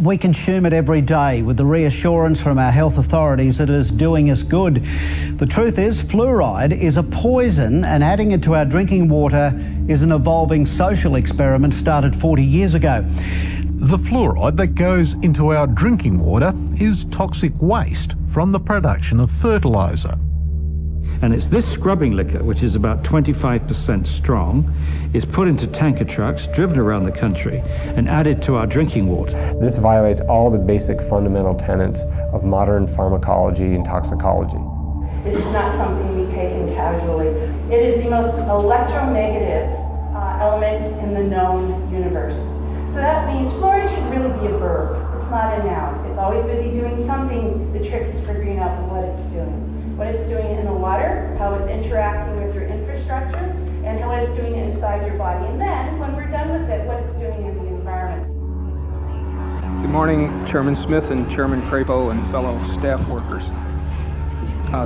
We consume it every day with the reassurance from our health authorities that it is doing us good. The truth is, fluoride is a poison, and adding it to our drinking water is an evolving social experiment started 40 years ago. The fluoride that goes into our drinking water is toxic waste from the production of fertiliser. And it's this scrubbing liquor, which is about 25% strong, is put into tanker trucks, driven around the country, and added to our drinking water. This violates all the basic fundamental tenets of modern pharmacology and toxicology. This is not something we take in casually. It is the most electronegative element in the known universe. So that means fluoride should really be a verb. It's not a noun. It's always busy doing something. The trick is figuring out what it's doing. What it's doing in the water, how it's interacting with your infrastructure, and how it's doing inside your body. And then, when we're done with it, what it's doing in the environment. Good morning, Chairman Smith and Chairman Crapo and fellow staff workers.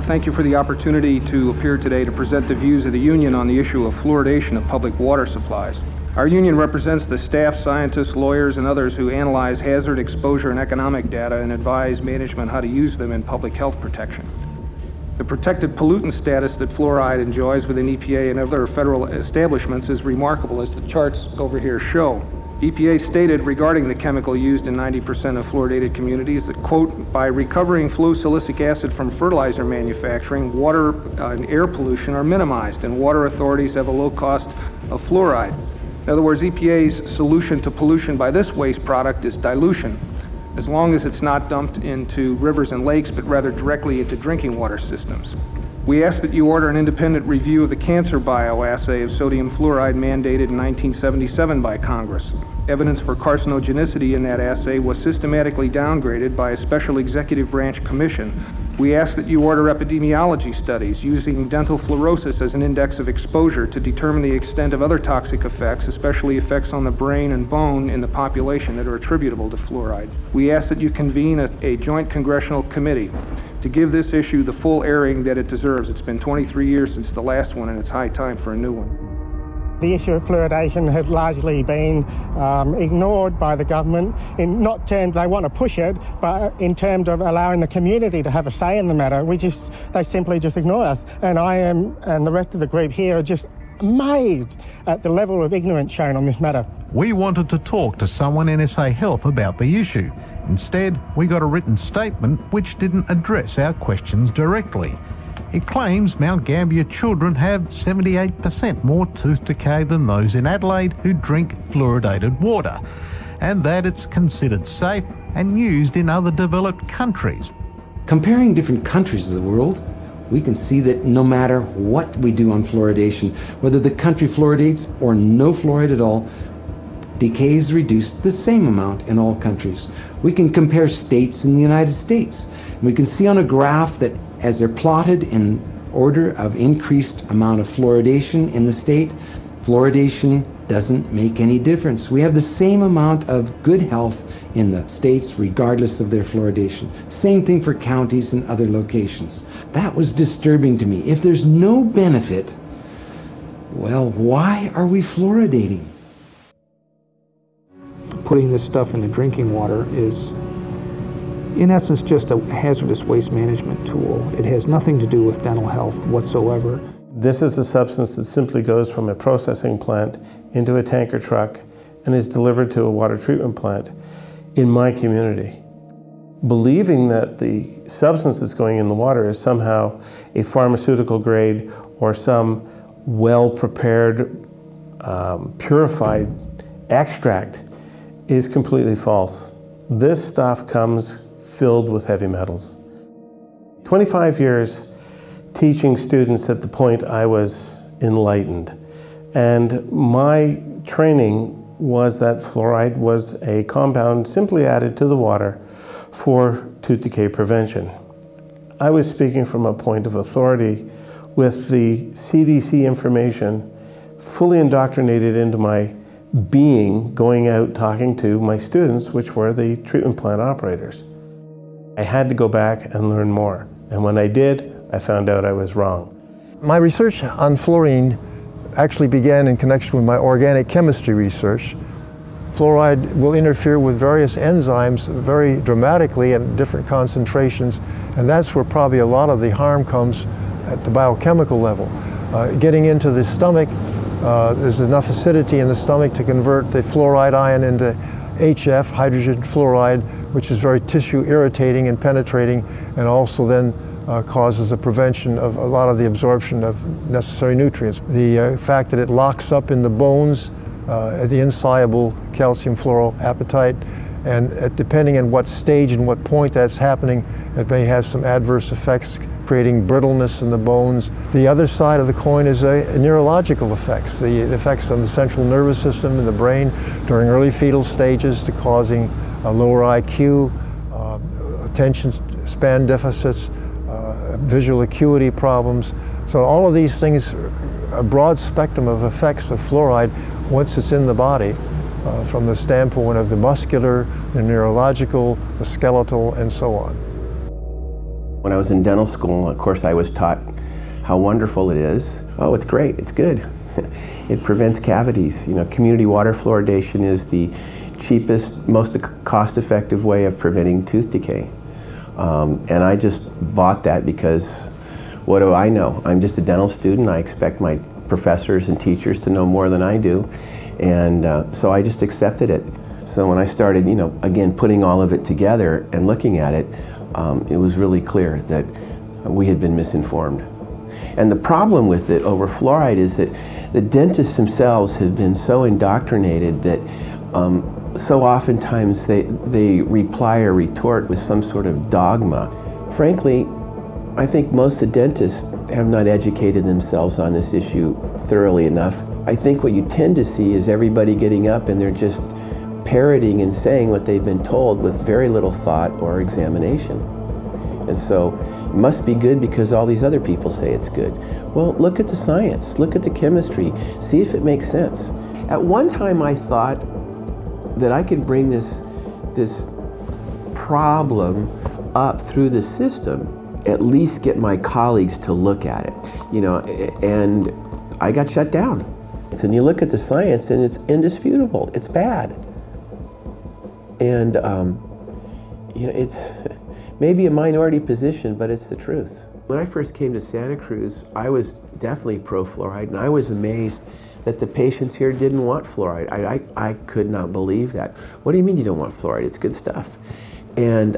Thank you for the opportunity to appear today to present the views of the union on the issue of fluoridation of public water supplies. Our union represents the staff, scientists, lawyers, and others who analyze hazard, exposure, and economic data and advise management how to use them in public health protection. The protected pollutant status that fluoride enjoys within EPA and other federal establishments is remarkable, as the charts over here show. EPA stated regarding the chemical used in 90% of fluoridated communities that, quote, by recovering fluosilicic acid from fertilizer manufacturing, water and air pollution are minimized, and water authorities have a low cost of fluoride. In other words, EPA's solution to pollution by this waste product is dilution, as long as it's not dumped into rivers and lakes, but rather directly into drinking water systems. We ask that you order an independent review of the cancer bioassay of sodium fluoride mandated in 1977 by Congress. Evidence for carcinogenicity in that assay was systematically downgraded by a special executive branch commission. We ask that you order epidemiology studies using dental fluorosis as an index of exposure to determine the extent of other toxic effects, especially effects on the brain and bone in the population that are attributable to fluoride. We ask that you convene a joint congressional committee to give this issue the full airing that it deserves. It's been 23 years since the last one, and it's high time for a new one. The issue of fluoridation has largely been ignored by the government, in not terms they want to push it, but in terms of allowing the community to have a say in the matter. They simply just ignore us. And I am, and the rest of the group here, are just amazed at the level of ignorance shown on this matter. We wanted to talk to someone in SA Health about the issue. Instead, we got a written statement which didn't address our questions directly. It claims Mount Gambier children have 78% more tooth decay than those in Adelaide who drink fluoridated water, and that it's considered safe and used in other developed countries. Comparing different countries of the world, we can see that no matter what we do on fluoridation, whether the country fluoridates or no fluoride at all, decay is reduced the same amount in all countries. We can compare states in the United States. And we can see on a graph that as they're plotted in order of increased amount of fluoridation in the state, fluoridation doesn't make any difference. We have the same amount of good health in the states regardless of their fluoridation. Same thing for counties and other locations. That was disturbing to me. If there's no benefit, well, why are we fluoridating? Putting this stuff in the drinking water is, in essence, just a hazardous waste management tool. It has nothing to do with dental health whatsoever. This is a substance that simply goes from a processing plant into a tanker truck and is delivered to a water treatment plant in my community. Believing that the substance that's going in the water is somehow a pharmaceutical grade or some well-prepared, purified extract is completely false. This stuff comes filled with heavy metals. 25 years teaching students at the point I was enlightened. And my training was that fluoride was a compound simply added to the water for tooth decay prevention. I was speaking from a point of authority with the CDC information fully indoctrinated into my being, going out talking to my students, which were the treatment plant operators. I had to go back and learn more. And when I did, I found out I was wrong. My research on fluorine actually began in connection with my organic chemistry research. Fluoride will interfere with various enzymes very dramatically at different concentrations, and that's where probably a lot of the harm comes at the biochemical level. Getting into the stomach, there's enough acidity in the stomach to convert the fluoride ion into HF, hydrogen fluoride, which is very tissue irritating and penetrating, and also then causes the prevention of a lot of the absorption of necessary nutrients. The fact that it locks up in the bones, the insoluble calcium fluoroapatite, and depending on what stage and what point that's happening, it may have some adverse effects, creating brittleness in the bones. The other side of the coin is neurological effects, the effects on the central nervous system and the brain during early fetal stages, to causing a lower IQ, attention span deficits, visual acuity problems. So all of these things, a broad spectrum of effects of fluoride once it's in the body, from the standpoint of the muscular, the neurological, the skeletal, and so on. When I was in dental school, of course, I was taught how wonderful it is. Oh, it's great, it's good. It prevents cavities. You know, community water fluoridation is the cheapest, most cost-effective way of preventing tooth decay. And I just bought that because what do I know? I'm just a dental student. I expect my professors and teachers to know more than I do. And so I just accepted it. So when I started, you know, again, putting all of it together and looking at it, it was really clear that we had been misinformed. And the problem with it over fluoride is that the dentists themselves have been so indoctrinated that so oftentimes they reply or retort with some sort of dogma. Frankly, I think most of the dentists have not educated themselves on this issue thoroughly enough. I think what you tend to see is everybody getting up and they're just parroting and saying what they've been told with very little thought or examination. And so it must be good because all these other people say it's good. Well, look at the science, look at the chemistry, see if it makes sense. At one time I thought that I could bring this problem up through the system, at least get my colleagues to look at it, you know, and I got shut down. And you look at the science and it's indisputable, it's bad. And you know, it's maybe a minority position, but it's the truth. When I first came to Santa Cruz, I was definitely pro-fluoride, and I was amazed that the patients here didn't want fluoride. I could not believe that. What do you mean you don't want fluoride? It's good stuff. And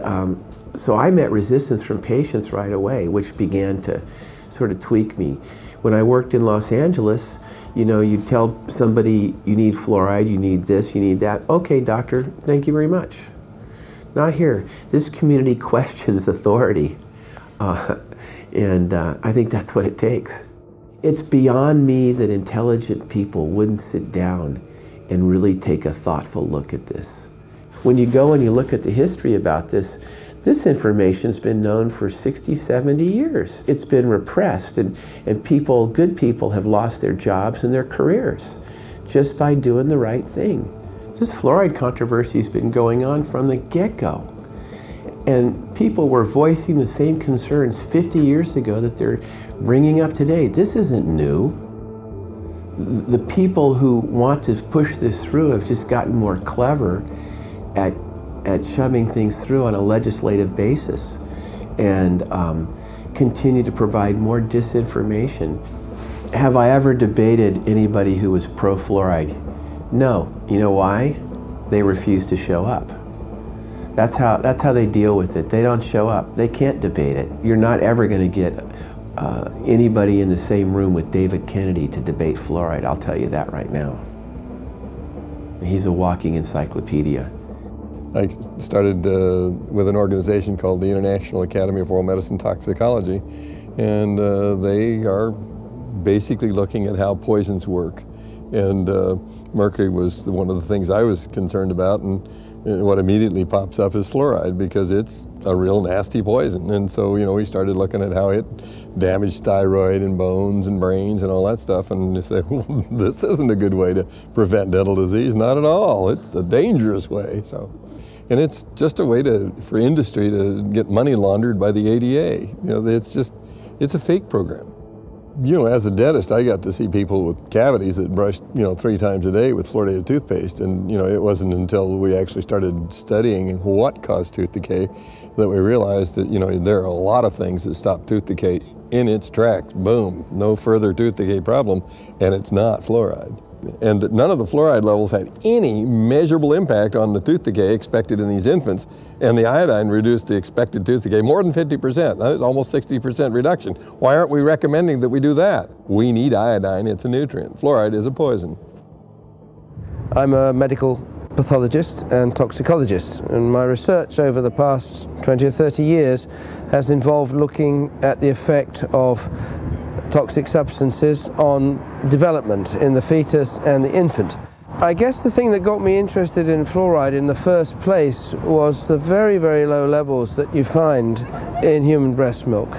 so I met resistance from patients right away, which began to sort of tweak me. When I worked in Los Angeles, you know, you tell somebody you need fluoride, you need this, you need that. Okay, doctor, thank you very much. Not here. This community questions authority. And I think that's what it takes. It's beyond me that intelligent people wouldn't sit down and really take a thoughtful look at this. When you go and you look at the history about this, this information's been known for 60, 70 years. It's been repressed, and people, good people, have lost their jobs and their careers just by doing the right thing. This fluoride controversy has been going on from the get-go. And people were voicing the same concerns 50 years ago that they're bringing up today. This isn't new. The people who want to push this through have just gotten more clever at shoving things through on a legislative basis, and continue to provide more disinformation. Have I ever debated anybody who was pro-fluoride? No. You know why? They refuse to show up. That's how they deal with it. They don't show up. They can't debate it. You're not ever going to get anybody in the same room with David Kennedy to debate fluoride. I'll tell you that right now. He's a walking encyclopedia. I started with an organization called the International Academy of Oral Medicine Toxicology, and they are basically looking at how poisons work. And mercury was one of the things I was concerned about, and what immediately pops up is fluoride, because it's a real nasty poison. And so, you know, we started looking at how it damaged thyroid and bones and brains and all that stuff, and they said, well, this isn't a good way to prevent dental disease. Not at all. It's a dangerous way. So, and it's just a way for industry to get money laundered by the ADA. You know, it's a fake program. You know, as a dentist, I got to see people with cavities that brushed, 3 times a day with fluoridated toothpaste. And, it wasn't until we actually started studying what caused tooth decay that we realized that, there are a lot of things that stop tooth decay in its tracks. Boom, no further tooth decay problem, and it's not fluoride. And that none of the fluoride levels had any measurable impact on the tooth decay expected in these infants. And the iodine reduced the expected tooth decay more than 50%. That's almost 60% reduction. Why aren't we recommending that we do that? We need iodine, it's a nutrient. Fluoride is a poison. I'm a medical pathologist and toxicologist, and my research over the past 20 or 30 years has involved looking at the effect of toxic substances on development in the fetus and the infant. I guess the thing that got me interested in fluoride in the first place was the very, very low levels that you find in human breast milk.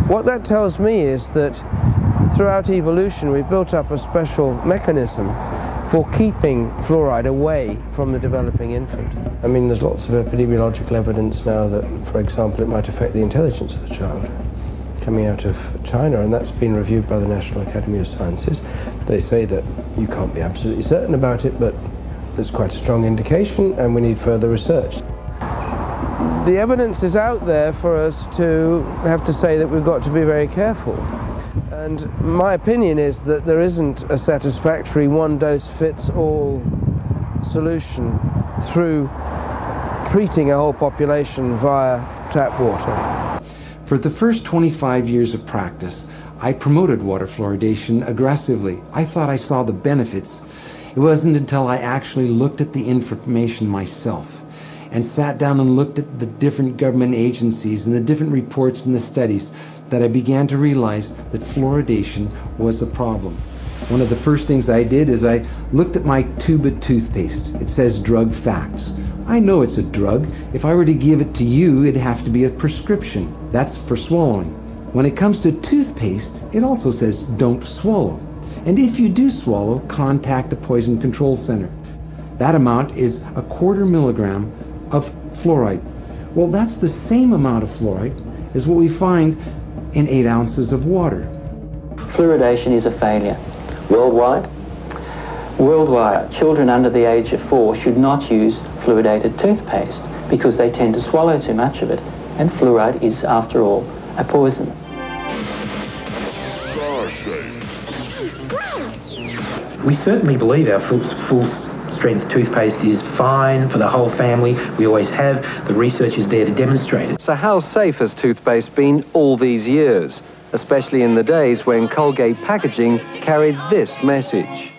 What that tells me is that throughout evolution we've built up a special mechanism for keeping fluoride away from the developing infant. I mean, there's lots of epidemiological evidence now that, for example, it might affect the intelligence of the child, coming out of China, and that's been reviewed by the National Academy of Sciences. They say that you can't be absolutely certain about it, but there's quite a strong indication, and we need further research. The evidence is out there for us to have to say that we've got to be very careful. And my opinion is that there isn't a satisfactory one-dose-fits-all solution through treating a whole population via tap water. For the first 25 years of practice, I promoted water fluoridation aggressively. I thought I saw the benefits. It wasn't until I actually looked at the information myself and sat down and looked at the different government agencies and the different reports and the studies that I began to realize that fluoridation was a problem. One of the first things I did is I looked at my tube of toothpaste. It says drug facts. I know it's a drug. If I were to give it to you, it'd have to be a prescription. That's for swallowing. When it comes to toothpaste, it also says don't swallow. And if you do swallow, contact a poison control center. That amount is 1/4 milligram of fluoride. Well, that's the same amount of fluoride as what we find in 8 ounces of water. Fluoridation is a failure. Worldwide, children under the age of 4 should not use fluoridated toothpaste because they tend to swallow too much of it, and fluoride is, after all, a poison. We certainly believe our full-strength toothpaste is fine for the whole family. We always have. The research is there to demonstrate it. So how safe has toothpaste been all these years, especially in the days when Colgate packaging carried this message?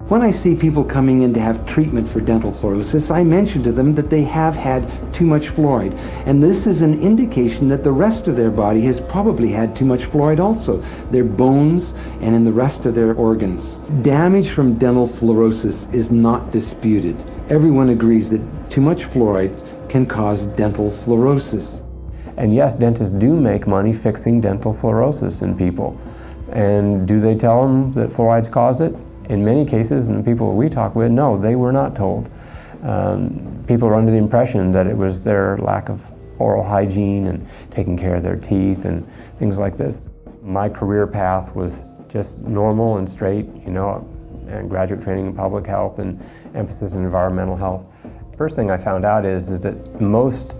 When I see people coming in to have treatment for dental fluorosis, I mention to them that they have had too much fluoride. And this is an indication that the rest of their body has probably had too much fluoride also, their bones and in the rest of their organs. Damage from dental fluorosis is not disputed. Everyone agrees that too much fluoride can cause dental fluorosis. And yes, dentists do make money fixing dental fluorosis in people. And do they tell them that fluorides cause it? In many cases, and the people we talk with, no, they were not told. People are under the impression that it was their lack of oral hygiene and taking care of their teeth and things like this. My career path was just normal and straight, and graduate training in public health and emphasis in environmental health. First thing I found out is that most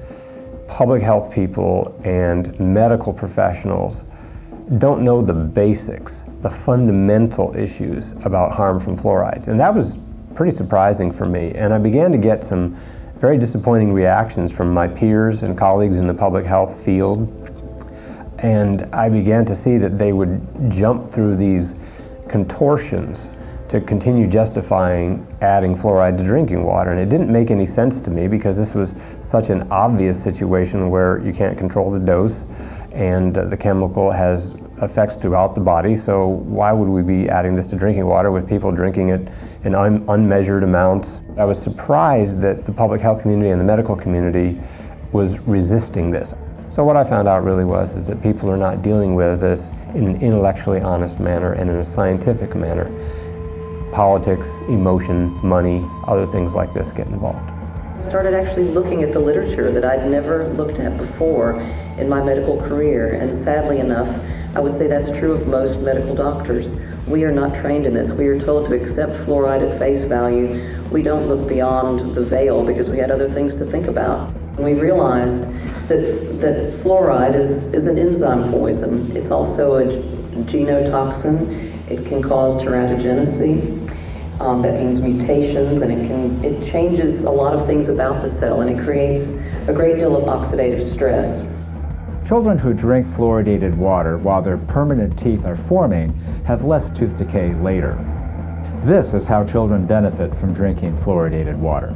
public health people and medical professionals don't know the basics, the fundamental issues about harm from fluorides. And that was pretty surprising for me. And I began to get some very disappointing reactions from my peers and colleagues in the public health field. And I began to see that they would jump through these contortions to continue justifying adding fluoride to drinking water. And it didn't make any sense to me because this was such an obvious situation where you can't control the dose and the chemical has effects throughout the body, so why would we be adding this to drinking water with people drinking it in unmeasured amounts? I was surprised that the public health community and the medical community was resisting this. So what I found out really is that people are not dealing with this in an intellectually honest manner and in a scientific manner. Politics, emotion, money, other things like this get involved. I started actually looking at the literature that I'd never looked at before in my medical career, and sadly enough, I would say that's true of most medical doctors. We are not trained in this. We are told to accept fluoride at face value. We don't look beyond the veil because we had other things to think about. We realized that fluoride is an enzyme poison. It's also a genotoxin. It can cause teratogenesis. That means mutations, and it changes a lot of things about the cell, and it creates a great deal of oxidative stress. Children who drink fluoridated water while their permanent teeth are forming have less tooth decay later. This is how children benefit from drinking fluoridated water.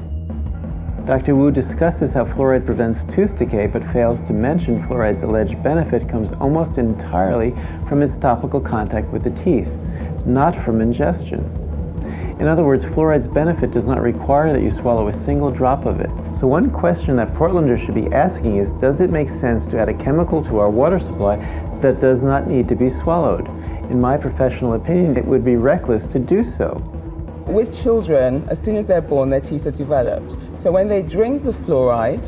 Dr. Wu discusses how fluoride prevents tooth decay, but fails to mention fluoride's alleged benefit comes almost entirely from its topical contact with the teeth, not from ingestion. In other words, fluoride's benefit does not require that you swallow a single drop of it. So one question that Portlanders should be asking is, does it make sense to add a chemical to our water supply that does not need to be swallowed? In my professional opinion, it would be reckless to do so. With children, as soon as they're born, their teeth are developed. So when they drink the fluoride,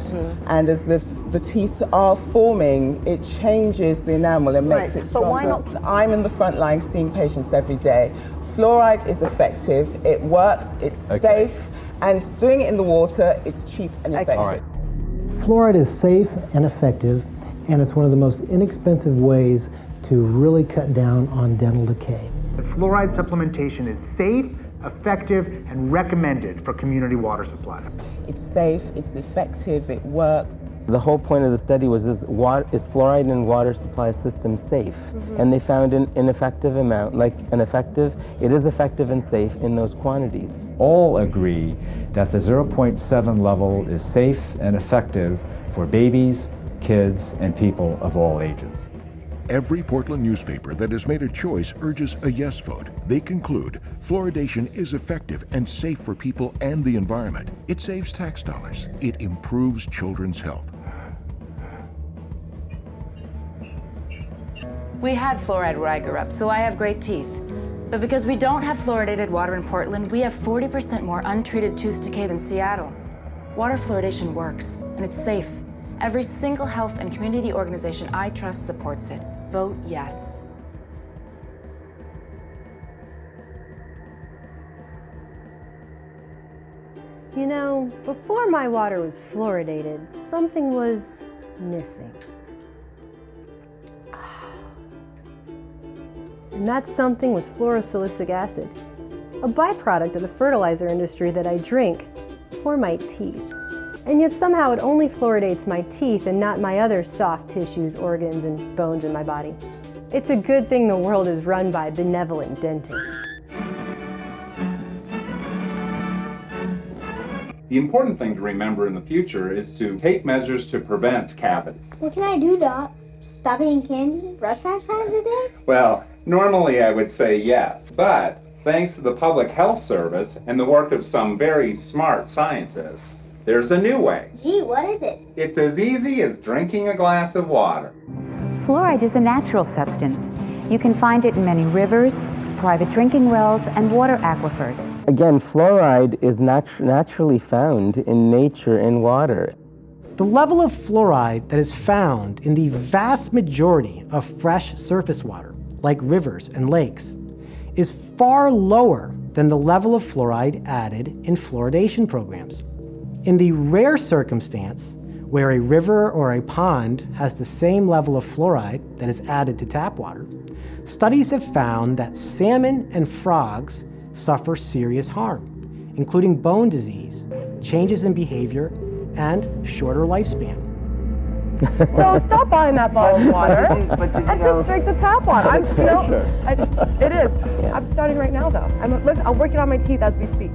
and as the teeth are forming, it changes the enamel and makes it stronger. But why not? I'm in the front line seeing patients every day. Fluoride is effective, it works, it's safe, and doing it in the water, it's cheap and effective. All right. Fluoride is safe and effective, and it's one of the most inexpensive ways to really cut down on dental decay. The fluoride supplementation is safe, effective, and recommended for community water supplies. It's safe, it's effective, it works. The whole point of the study was, is fluoride in water supply system safe? And they found an ineffective amount, it is effective and safe in those quantities. All agree that the 0.7 level is safe and effective for babies, kids, and people of all ages. Every Portland newspaper that has made a choice urges a yes vote. They conclude fluoridation is effective and safe for people and the environment. It saves tax dollars. It improves children's health. We had fluoride where I grew up, so I have great teeth. But because we don't have fluoridated water in Portland, we have 40% more untreated tooth decay than Seattle. Water fluoridation works, and it's safe. Every single health and community organization I trust supports it. Vote yes. You know, before my water was fluoridated, something was missing. And that something was fluorosilicic acid, a byproduct of the fertilizer industry that I drink for my teeth. And yet somehow it only fluoridates my teeth and not my other soft tissues, organs, and bones in my body. It's a good thing the world is run by benevolent dentists. The important thing to remember in the future is to take measures to prevent cavities. What can I do, Doc? Stop eating candy? Brush 5 times a day? Well, normally I would say yes, but thanks to the Public Health Service and the work of some very smart scientists, there's a new way. Gee, what is it? It's as easy as drinking a glass of water. Fluoride is a natural substance. You can find it in many rivers, private drinking wells, and water aquifers. Again, fluoride is naturally found in nature in water. The level of fluoride that is found in the vast majority of fresh surface water, like rivers and lakes, is far lower than the level of fluoride added in fluoridation programs. In the rare circumstance where a river or a pond has the same level of fluoride that is added to tap water, studies have found that salmon and frogs suffer serious harm, including bone disease, changes in behavior, and shorter lifespan. So stop buying that bottled water and just drink the tap water. It is. Yeah. I'm starting right now, though. I'm working on my teeth as we speak.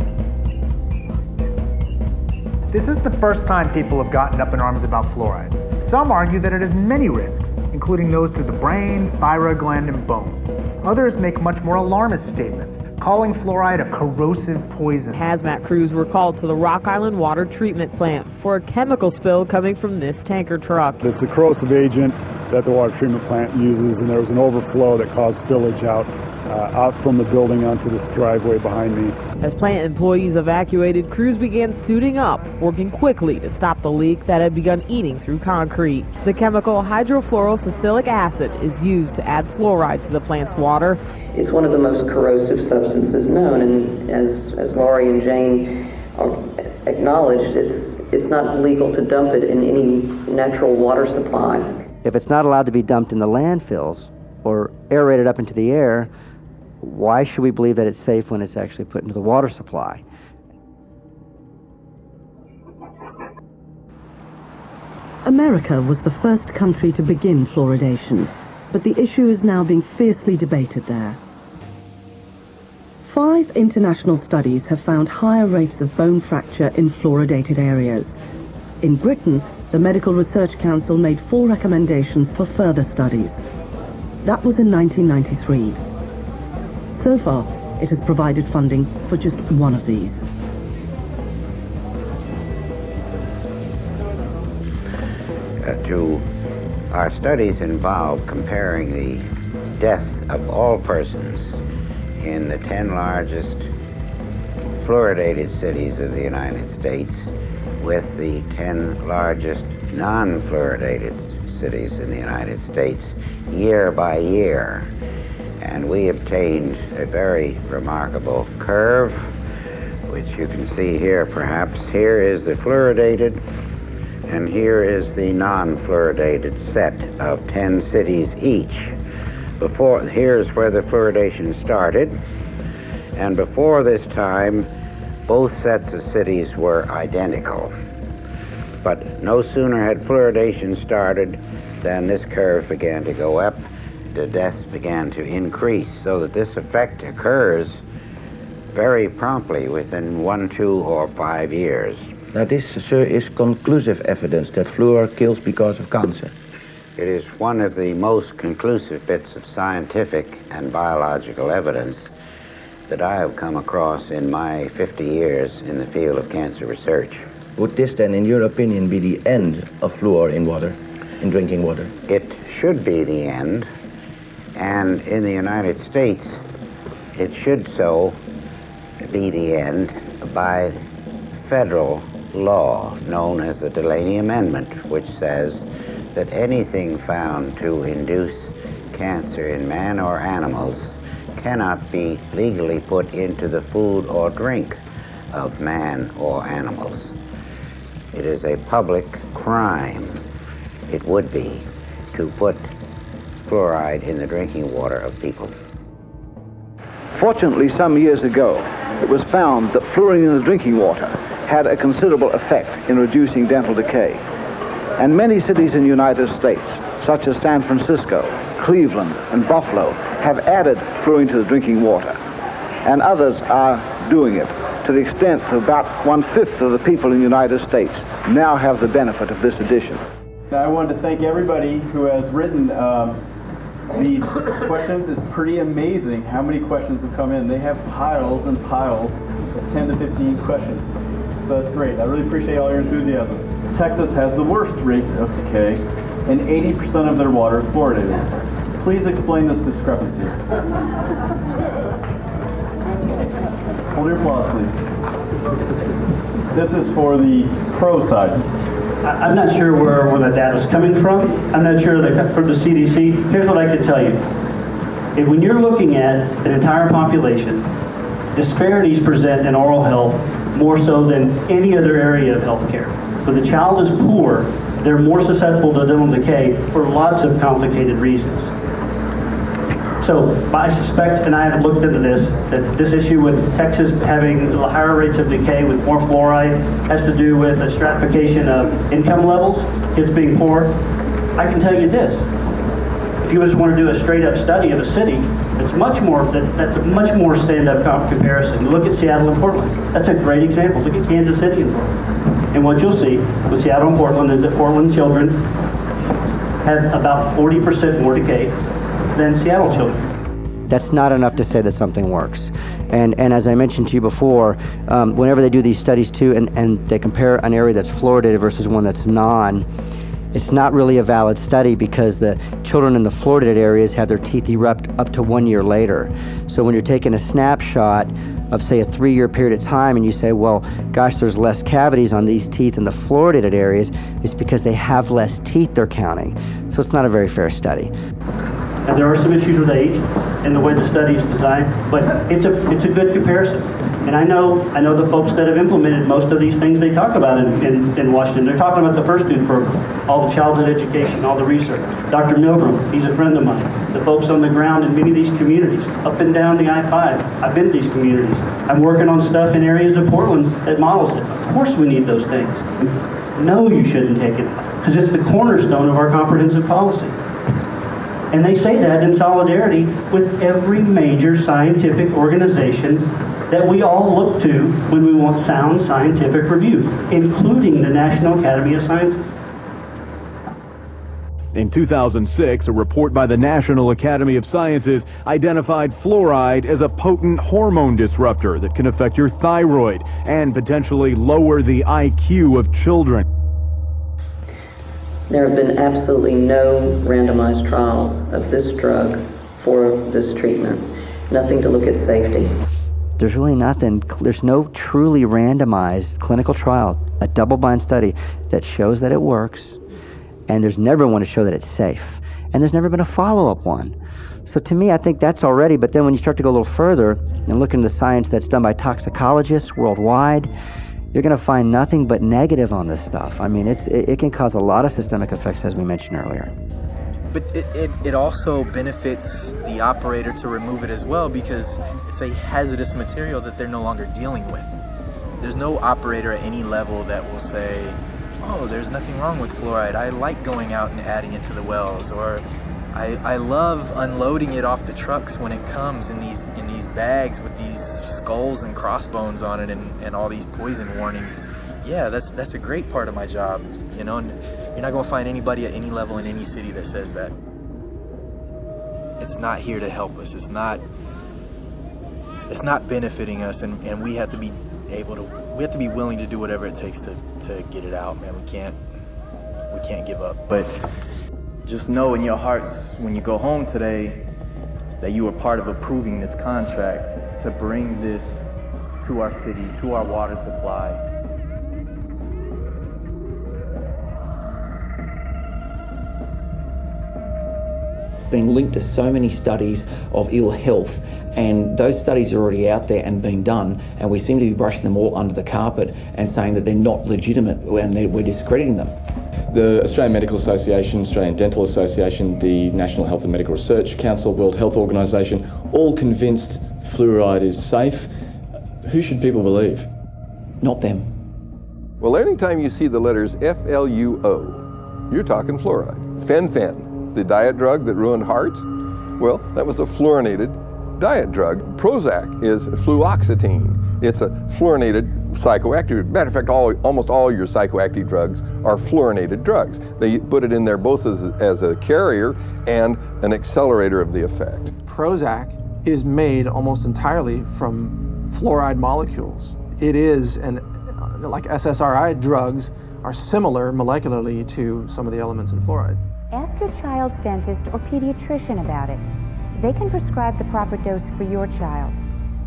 This is the first time people have gotten up in arms about fluoride. Some argue that it has many risks, including those to the brain, thyroid gland, and bones. Others make much more alarmist statements, calling fluoride a corrosive poison. Hazmat crews were called to the Rock Island Water Treatment Plant for a chemical spill coming from this tanker truck. It's a corrosive agent that the water treatment plant uses, and there was an overflow that caused spillage out out from the building onto this driveway behind me. As plant employees evacuated, crews began suiting up, working quickly to stop the leak that had begun eating through concrete. The chemical hydrofluorosilic acid is used to add fluoride to the plant's water. It's one of the most corrosive substances known, and as Laurie and Jane acknowledged, it's not legal to dump it in any natural water supply. If it's not allowed to be dumped in the landfills or aerated up into the air, why should we believe that it's safe when it's actually put into the water supply? America was the first country to begin fluoridation, but the issue is now being fiercely debated there. 5 international studies have found higher rates of bone fracture in fluoridated areas. In Britain, the Medical Research Council made 4 recommendations for further studies. That was in 1993. So far, it has provided funding for just one of these. Our studies involve comparing the deaths of all persons in the 10 largest fluoridated cities of the United States with the 10 largest non-fluoridated cities in the United States year by year. And we obtained a very remarkable curve, which you can see here perhaps. Here is the fluoridated, and here is the non-fluoridated set of 10 cities each. Here's where the fluoridation started, and before this time, both sets of cities were identical. But no sooner had fluoridation started than this curve began to go up, the deaths began to increase, so that this effect occurs very promptly within 1, 2, or 5 years. Now this, sir, is conclusive evidence that fluor kills because of cancer. It is one of the most conclusive bits of scientific and biological evidence that I have come across in my 50 years in the field of cancer research. Would this then, in your opinion, be the end of fluor in water, in drinking water? It should be the end, and in the United States, it should so be the end by federal law known as the Delaney Amendment, which says that anything found to induce cancer in man or animals cannot be legally put into the food or drink of man or animals. It is a public crime, it would be, to put fluoride in the drinking water of people. Fortunately, some years ago, it was found that fluorine in the drinking water had a considerable effect in reducing dental decay. And many cities in the United States, such as San Francisco, Cleveland, and Buffalo, have added fluorine to the drinking water. And others are doing it to the extent that about 1/5 of the people in the United States now have the benefit of this addition. I wanted to thank everybody who has written these questions. It's pretty amazing how many questions have come in. They have piles and piles of 10 to 15 questions. So that's great. I really appreciate all your enthusiasm. Texas has the worst rate of decay, and 80% of their water is fluoridated. Please explain this discrepancy. Hold your applause, please. This is for the pro side. I'm not sure where that data is coming from. I'm not sure that from the CDC. Here's what I can tell you. When you're looking at an entire population, disparities present in oral health more so than any other area of healthcare. When the child is poor, they're more susceptible to dental decay for lots of complicated reasons. So I suspect, and I haven't looked into this, that this issue with Texas having higher rates of decay with more fluoride has to do with a stratification of income levels, kids being poor. I can tell you this. If you just want to do a straight up study of a city, it's much more, that's a much more stand-up comparison. Look at Seattle and Portland. That's a great example. Look at Kansas City and Portland. And what you'll see with Seattle and Portland is that Portland children have about 40% more decay than Seattle children. That's not enough to say that something works. And as I mentioned to you before, whenever they do these studies too, and they compare an area that's fluoridated versus one that's non, It's not really a valid study because the children in the fluoridated areas have their teeth erupt up to 1 year later. So when you're taking a snapshot of, say, a 3-year period of time and you say, well, gosh, there's less cavities on these teeth in the fluoridated areas, it's because they have less teeth they're counting. So it's not a very fair study. And there are some issues with age and the way the study is designed, but it's a good comparison. And I know the folks that have implemented most of these things they talk about in Washington. They're talking about the First Tooth program, all the childhood education, all the research. Dr. Milgram, he's a friend of mine. The folks on the ground in many of these communities, up and down the I-5, I've been to these communities. I'm working on stuff in areas of Portland that models it. Of course we need those things. No, you shouldn't take it, because it's the cornerstone of our comprehensive policy. And they say that in solidarity with every major scientific organization that we all look to when we want sound scientific review, including the National Academy of Sciences. In 2006, a report by the National Academy of Sciences identified fluoride as a potent hormone disruptor that can affect your thyroid and potentially lower the IQ of children. There have been absolutely no randomized trials of this drug for this treatment. Nothing to look at safety. There's really nothing, there's no truly randomized clinical trial, a double-blind study that shows that it works, and there's never one to show that it's safe. And there's never been a follow-up one. So to me, I think that's already, but then when you start to go a little further and look into the science that's done by toxicologists worldwide, you're going to find nothing but negative on this stuff. I mean, it can cause a lot of systemic effects, as we mentioned earlier. But it also benefits the operator to remove it as well, because it's a hazardous material that they're no longer dealing with. There's no operator at any level that will say, oh, there's nothing wrong with fluoride. I like going out and adding it to the wells, or I love unloading it off the trucks when it comes in these bags with these skulls and crossbones on it and all these poison warnings. Yeah, that's a great part of my job, you know, and you're not going to find anybody at any level in any city that says that. It's not here to help us. It's not benefiting us, and we have to be willing to do whatever it takes to get it out, man. We can't give up. But just know in your hearts when you go home today that you were part of approving this contract to bring this to our city, to our water supply. Been linked to so many studies of ill health, and those studies are already out there and being done, and we seem to be brushing them all under the carpet and saying that they're not legitimate and we're discrediting them. The Australian Medical Association, Australian Dental Association, the National Health and Medical Research Council, World Health Organisation, all convinced fluoride is safe. Who should people believe? Not them. Well, anytime you see the letters FLUO, you're talking fluoride. Fen-phen, the diet drug that ruined hearts, well, that was a fluorinated diet drug. Prozac is fluoxetine. It's a fluorinated psychoactive. Matter of fact, almost all your psychoactive drugs are fluorinated drugs. They put it in there both as a carrier and an accelerator of the effect. Prozac is made almost entirely from fluoride molecules. It is, and like SSRI drugs are similar molecularly to some of the elements in fluoride. Ask your child's dentist or pediatrician about it. They can prescribe the proper dose for your child.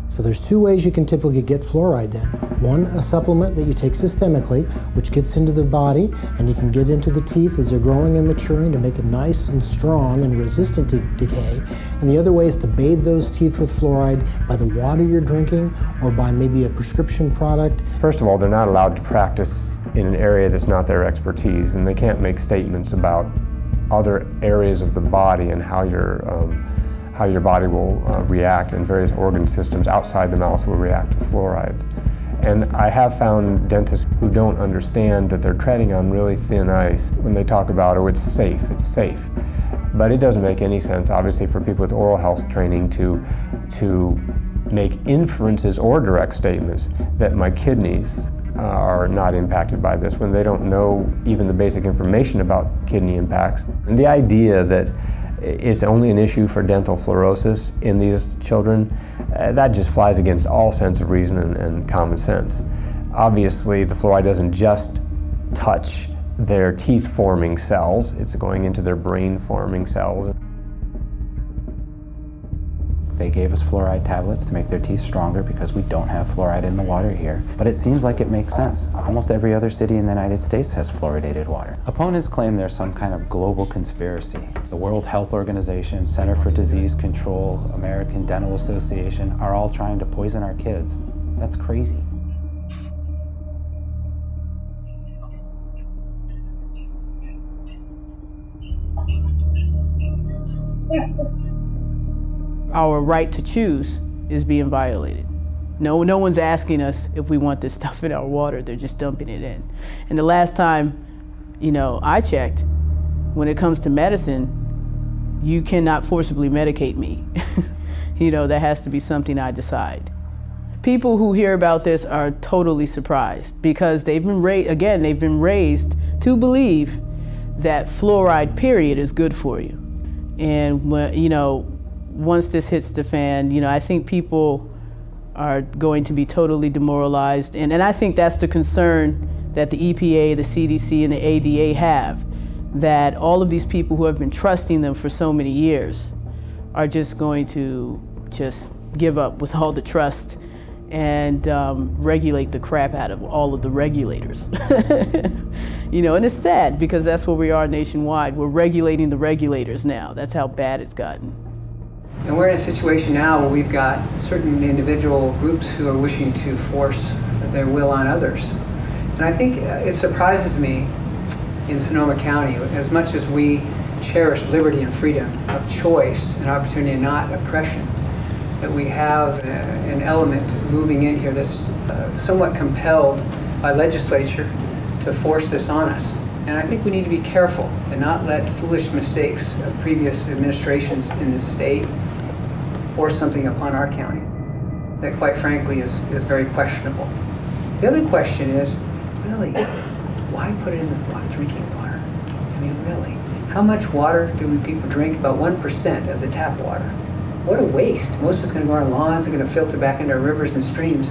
So there's two ways you can typically get fluoride then. One, a supplement that you take systemically, which gets into the body, and you can get into the teeth as they're growing and maturing to make them nice and strong and resistant to decay. And the other way is to bathe those teeth with fluoride by the water you're drinking or by maybe a prescription product. First of all, they're not allowed to practice in an area that's not their expertise, and they can't make statements about other areas of the body and how your body will react, and various organ systems outside the mouth will react to fluorides. And I have found dentists who don't understand that they're treading on really thin ice when they talk about, oh, it's safe. But it doesn't make any sense, obviously, for people with oral health training to make inferences or direct statements that my kidneys are not impacted by this when they don't know even the basic information about kidney impacts. And the idea that it's only an issue for dental fluorosis in these children, that just flies against all sense of reason and common sense. Obviously, the fluoride doesn't just touch their teeth-forming cells. It's going into their brain-forming cells. They gave us fluoride tablets to make their teeth stronger because we don't have fluoride in the water here. But it seems like it makes sense. Almost every other city in the United States has fluoridated water. Opponents claim there's some kind of global conspiracy. The World Health Organization, Center for Disease Control, American Dental Association are all trying to poison our kids. That's crazy. Our right to choose is being violated. No one's asking us if we want this stuff in our water. They're just dumping it in. And the last time, I checked, when it comes to medicine, you cannot forcibly medicate me. That has to be something I decide. People who hear about this are totally surprised because they've been raised to believe that fluoride, period, is good for you. And once this hits the fan, I think people are going to be totally demoralized. And I think that's the concern that the EPA, the CDC, and the ADA have, that all of these people who have been trusting them for so many years are just going to just give up with all the trust and regulate the crap out of all of the regulators. And it's sad because that's where we are nationwide. We're regulating the regulators now. That's how bad it's gotten. And we're in a situation now where we've got certain individual groups who are wishing to force their will on others. And I think it surprises me in Sonoma County, as much as we cherish liberty and freedom of choice and opportunity and not oppression, that we have an element moving in here that's somewhat compelled by legislature to force this on us. And I think we need to be careful and not let foolish mistakes of previous administrations in this state force something upon our county that, quite frankly, is very questionable. The other question is, really, why put it in the drinking water? I mean, really, how much water do people drink? About 1% of the tap water. What a waste. Most of it's going to go on our lawns, it's going to filter back into our rivers and streams.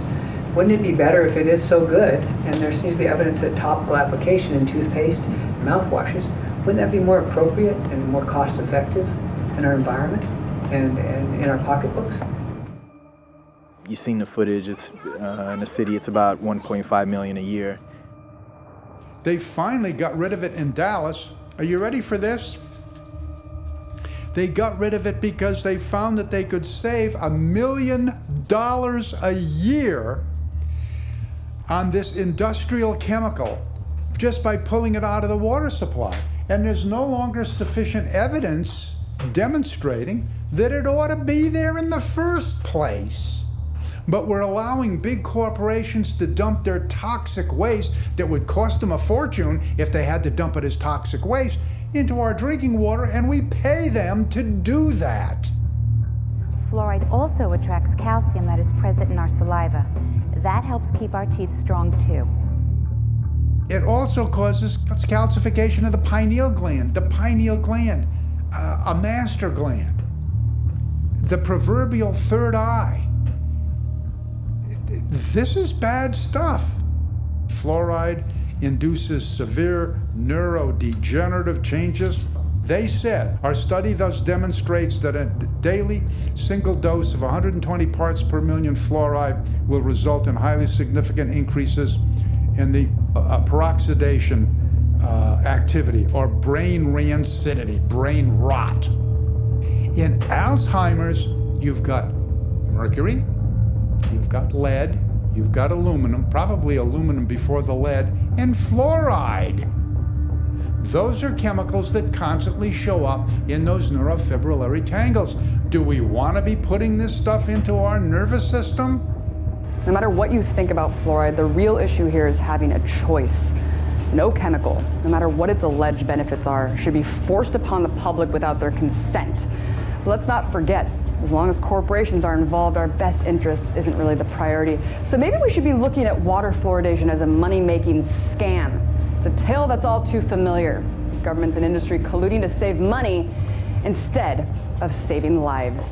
Wouldn't it be better if it is so good, and there seems to be evidence that topical application in toothpaste and mouthwashes, wouldn't that be more appropriate and more cost effective in our environment and in our pocketbooks? You've seen the footage. It's in the city, it's about 1.5 million a year. They finally got rid of it in Dallas. Are you ready for this? They got rid of it because they found that they could save $1 million a year on this industrial chemical just by pulling it out of the water supply. And there's no longer sufficient evidence demonstrating that it ought to be there in the first place. But we're allowing big corporations to dump their toxic waste that would cost them a fortune if they had to dump it as toxic waste into our drinking water, and we pay them to do that. Fluoride also attracts calcium that is present in our saliva. That helps keep our teeth strong too. It also causes calcification of the pineal gland. The pineal gland, a master gland, the proverbial third eye. This is bad stuff. Fluoride induces severe neurodegenerative changes. They said, our study thus demonstrates that a daily single dose of 120 parts per million fluoride will result in highly significant increases in the peroxidation activity, or brain rancidity, brain rot. In Alzheimer's, you've got mercury, you've got lead, you've got aluminum, probably aluminum before the lead, and fluoride. Those are chemicals that constantly show up in those neurofibrillary tangles. Do we want to be putting this stuff into our nervous system? No matter what you think about fluoride, the real issue here is having a choice. No chemical, no matter what its alleged benefits are, should be forced upon the public without their consent. But let's not forget, as long as corporations are involved, our best interest isn't really the priority. So maybe we should be looking at water fluoridation as a money-making scam. It's a tale that's all too familiar. Governments and industry colluding to save money instead of saving lives.